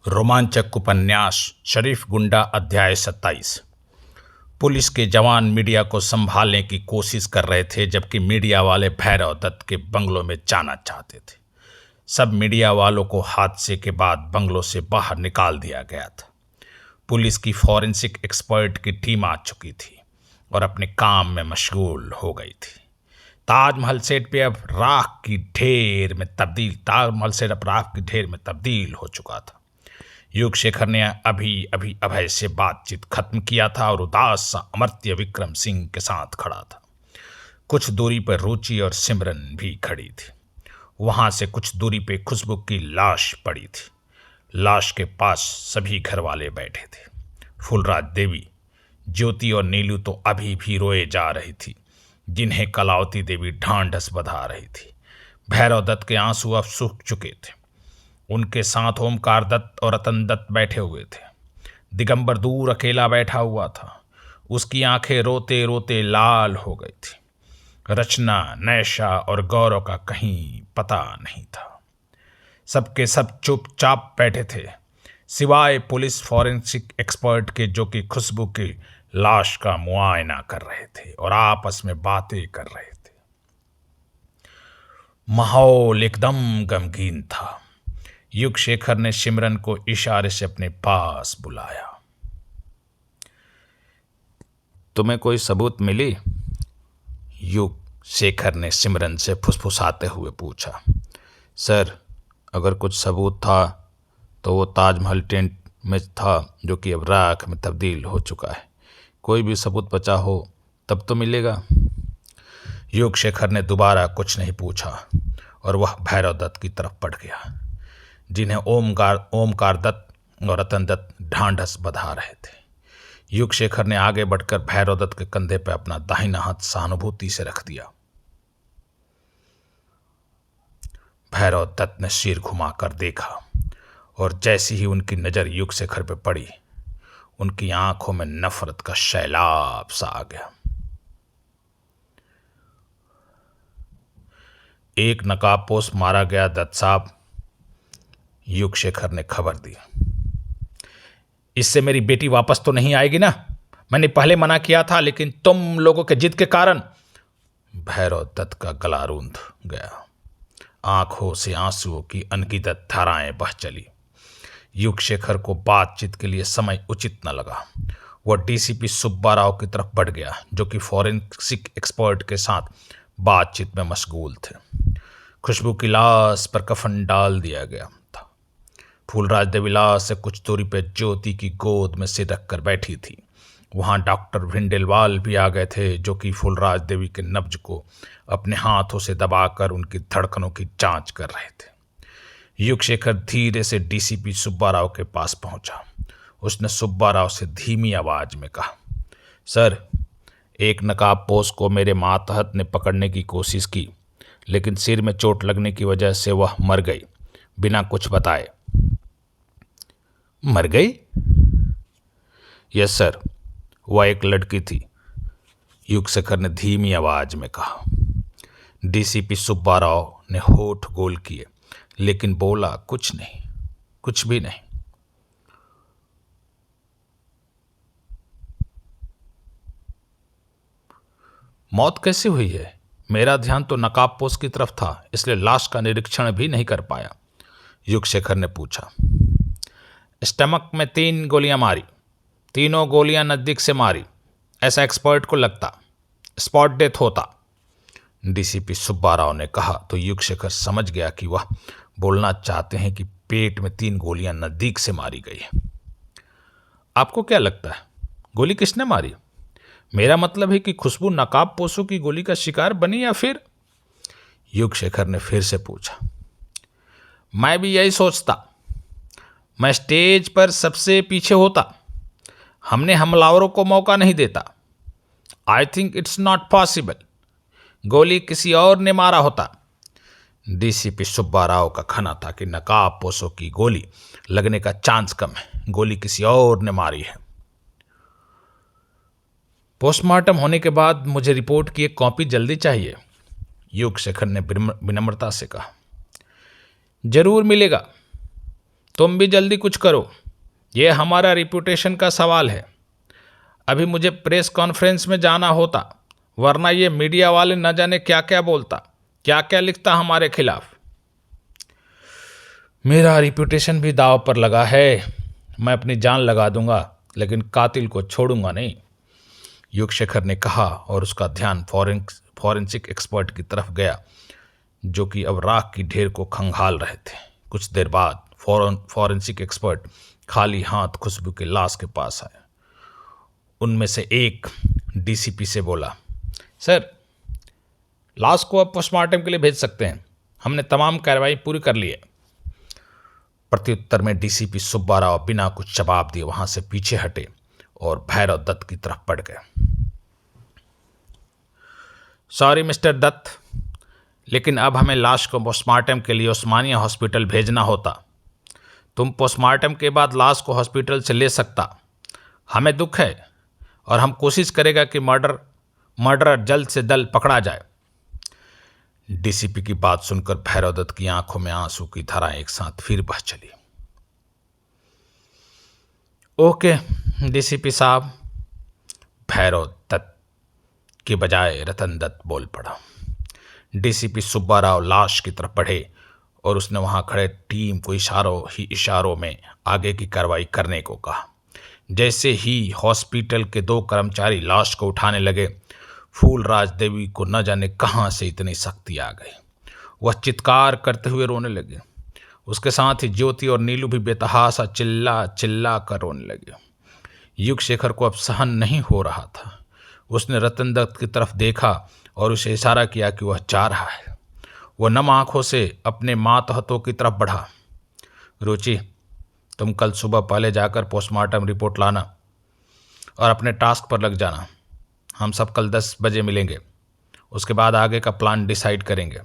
रोमांचक उपन्यास शरीफ गुंडा अध्याय 27। पुलिस के जवान मीडिया को संभालने की कोशिश कर रहे थे, जबकि मीडिया वाले भैरव दत्त के बंगलों में जाना चाहते थे। सब मीडिया वालों को हादसे के बाद बंगलों से बाहर निकाल दिया गया था। पुलिस की फॉरेंसिक एक्सपर्ट की टीम आ चुकी थी और अपने काम में मशगूल हो गई थी। ताजमहल सेट पे अब राख की ढेर में तब्दील हो चुका था। युग शेखर ने अभी अभी अभय से बातचीत खत्म किया था और उदास सा अमर्त्य विक्रम सिंह के साथ खड़ा था। कुछ दूरी पर रुचि और सिमरन भी खड़ी थी। वहां से कुछ दूरी पे खुशबू की लाश पड़ी थी। लाश के पास सभी घर वाले बैठे थे। फुलराज देवी, ज्योति और नीलू तो अभी भी रोए जा रही थी, जिन्हें कलावती देवी ढांढस बधा रही थी। भैरव दत्त के आंसू अब सूख चुके थे। उनके साथ ओमकार दत्त और रतन दत्त बैठे हुए थे। दिगंबर दूर अकेला बैठा हुआ था। उसकी आंखें रोते रोते लाल हो गई थी। रचना, नैशा और गौरव का कहीं पता नहीं था। सबके सब चुपचाप बैठे थे, सिवाय पुलिस फॉरेंसिक एक्सपर्ट के, जो कि खुशबू की लाश का मुआयना कर रहे थे और आपस में बातें कर रहे थे। माहौल एकदम गमगीन था। युग शेखर ने सिमरन को इशारे से अपने पास बुलाया। तुम्हें कोई सबूत मिली? युग शेखर ने सिमरन से फुसफुसाते हुए पूछा। सर, अगर कुछ सबूत था तो वो ताजमहल टेंट में था, जो कि अब राख में तब्दील हो चुका है। कोई भी सबूत बचा हो तब तो मिलेगा। युग शेखर ने दोबारा कुछ नहीं पूछा और वह भैरव दत्त की तरफ बढ़ गया, जिन्हें ओमकार दत्त और रतन दत्त ढांढस बधा रहे थे। युग शेखर ने आगे बढ़कर भैरव दत्त के कंधे पर अपना दाहिना हाथ सहानुभूति से रख दिया। भैरव दत्त ने सिर घुमाकर देखा और जैसी ही उनकी नजर युग शेखर पर पड़ी, उनकी आंखों में नफरत का सैलाब सा आ गया। एक नकाबपोश मारा गया दत्त साहब, युग शेखर ने खबर दी। इससे मेरी बेटी वापस तो नहीं आएगी ना? मैंने पहले मना किया था, लेकिन तुम लोगों के जिद के कारण। भैरव दत्त का गला रूंध गया। आंखों से आंसुओं की अनगिनत धाराएं बह चली। युग शेखर को बातचीत के लिए समय उचित न लगा। वह डीसीपी सुब्बा राव की तरफ बढ़ गया, जो कि फॉरेंसिक एक्सपर्ट के साथ बातचीत में मशगूल थे। खुशबू की लाश पर कफन डाल दिया गया था। फूलराज देवी लाश से कुछ दूरी पर ज्योति की गोद में सिर रखकर बैठी थी। वहां डॉक्टर भिंडेलवाल भी आ गए थे, जो कि फूलराज देवी के नब्ज को अपने हाथों से दबाकर उनकी धड़कनों की जांच कर रहे थे। युग शेखर धीरे से डीसीपी सुब्बा राव के पास पहुंचा। उसने सुब्बा राव से धीमी आवाज में कहा, सर, एक नकाबपोश को मेरे मातहत ने पकड़ने की कोशिश की, लेकिन सिर में चोट लगने की वजह से वह मर गई बिना कुछ बताए। मर गई? यस सर, वह एक लड़की थी, युग शेखर ने धीमी आवाज में कहा। डीसीपी सुब्बा राव ने होठ गोल किए, लेकिन बोला कुछ नहीं, कुछ भी नहीं। मौत कैसे हुई है? मेरा ध्यान तो नकाबपोश की तरफ था, इसलिए लाश का निरीक्षण भी नहीं कर पाया, युग शेखर ने पूछा। स्टमक में 3 गोलियां मारी, तीनों गोलियां नजदीक से मारी, ऐसा एक्सपर्ट को लगता। स्पॉट डेथ होता, डीसीपी सुब्बा राव ने कहा तो युग शेखर समझ गया कि वह बोलना चाहते हैं कि पेट में 3 गोलियां नजदीक से मारी गई है। आपको क्या लगता है, गोली किसने मारी? मेरा मतलब है कि खुशबू नकाबपोशों की गोली का शिकार बनी या फिर? युग शेखर ने फिर से पूछा। मैं भी यही सोचता। मैं स्टेज पर सबसे पीछे होता। हमने हमलावरों को मौका नहीं देता। I think it's not possible. गोली किसी और ने मारा होता। डीसीपी सुब्बा राव का कहना था कि नकाबपोशों की गोली लगने का चांस कम है, गोली किसी और ने मारी है। पोस्टमार्टम होने के बाद मुझे रिपोर्ट की एक कॉपी जल्दी चाहिए, युग शेखर ने विनम्रता से कहा। जरूर मिलेगा, तुम भी जल्दी कुछ करो, ये हमारा रिप्यूटेशन का सवाल है। अभी मुझे प्रेस कॉन्फ्रेंस में जाना होता, वरना ये मीडिया वाले न जाने क्या क्या बोलता, क्या क्या लिखता हमारे खिलाफ। मेरा रिप्यूटेशन भी दांव पर लगा है। मैं अपनी जान लगा दूंगा, लेकिन कातिल को छोड़ूंगा नहीं, युगशेखर ने कहा, और उसका ध्यान फॉरेंसिक एक्सपर्ट की तरफ गया, जो कि अब राख की ढेर को खंगाल रहे थे। कुछ देर बाद फॉरेंसिक एक्सपर्ट खाली हाथ खुशबू के लाश के पास आए। उनमें से एक डीसीपी से बोला, सर, लाश को अब पोस्टमार्टम के लिए भेज सकते हैं, हमने तमाम कार्रवाई पूरी कर ली है। प्रत्युत्तर में डीसीपी सुब्बा राव बिना कुछ जवाब दिए वहां से पीछे हटे और भैरव दत्त की तरफ बढ़ गए। सॉरी मिस्टर दत्त, लेकिन अब हमें लाश को पोस्टमार्टम के लिए उस्मानिया हॉस्पिटल भेजना होता। तुम पोस्टमार्टम के बाद लाश को हॉस्पिटल से ले सकता। हमें दुख है और हम कोशिश करेगा कि मर्डरर जल्द से जल्द पकड़ा जाए। डीसीपी की बात सुनकर भैरव दत्त की आंखों में आंसू की धाराएं एक साथ फिर बह चली। ओके डीसीपी साहब, भैरव दत्त के बजाय रतन दत्त बोल पड़ा। डीसीपी सुब्बा राव लाश की तरफ बढ़े और उसने वहां खड़े टीम को इशारों में आगे की कार्रवाई करने को कहा। जैसे ही हॉस्पिटल के 2 कर्मचारी लाश को उठाने लगे, फूलराज देवी को न जाने कहां से इतनी शक्ति आ गई। वह चित्कार करते हुए रोने लगे। उसके साथ ही ज्योति और नीलू भी बेतहासा चिल्ला चिल्ला कर रोने लगे। युगशेखर को अब सहन नहीं हो रहा था। उसने रतन दत्त की तरफ देखा और उसे इशारा किया कि वह जा रहा है। वह नम आंखों से अपने मातहतों की तरफ बढ़ा। रुचि, तुम कल सुबह पहले जाकर पोस्टमार्टम रिपोर्ट लाना और अपने टास्क पर लग जाना। हम सब कल 10 बजे मिलेंगे, उसके बाद आगे का प्लान डिसाइड करेंगे।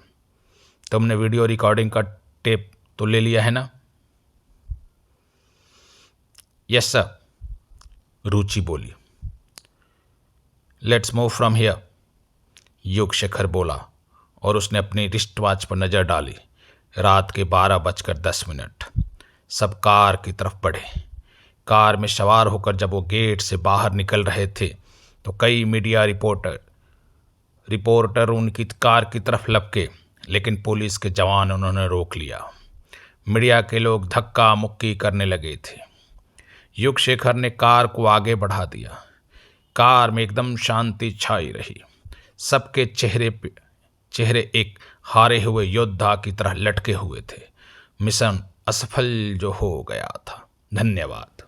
तुमने वीडियो रिकॉर्डिंग का टेप तो ले लिया है ना? यस सर, रुचि बोली। लेट्स मूव फ्रॉम हियर, युगशेखर बोला, और उसने अपनी रिस्ट वॉच पर नजर डाली। रात के 12:10। सब कार की तरफ बढ़े। कार में सवार होकर जब वो गेट से बाहर निकल रहे थे तो कई मीडिया रिपोर्टर उनकी कार की तरफ लपके, लेकिन पुलिस के जवान उन्होंने रोक लिया। मीडिया के लोग धक्का मुक्की करने लगे थे। युगशेखर ने कार को आगे बढ़ा दिया। कार में एकदम शांति छाई रही। सबके चेहरे एक हारे हुए योद्धा की तरह लटके हुए थे। मिशन असफल जो हो गया था। धन्यवाद।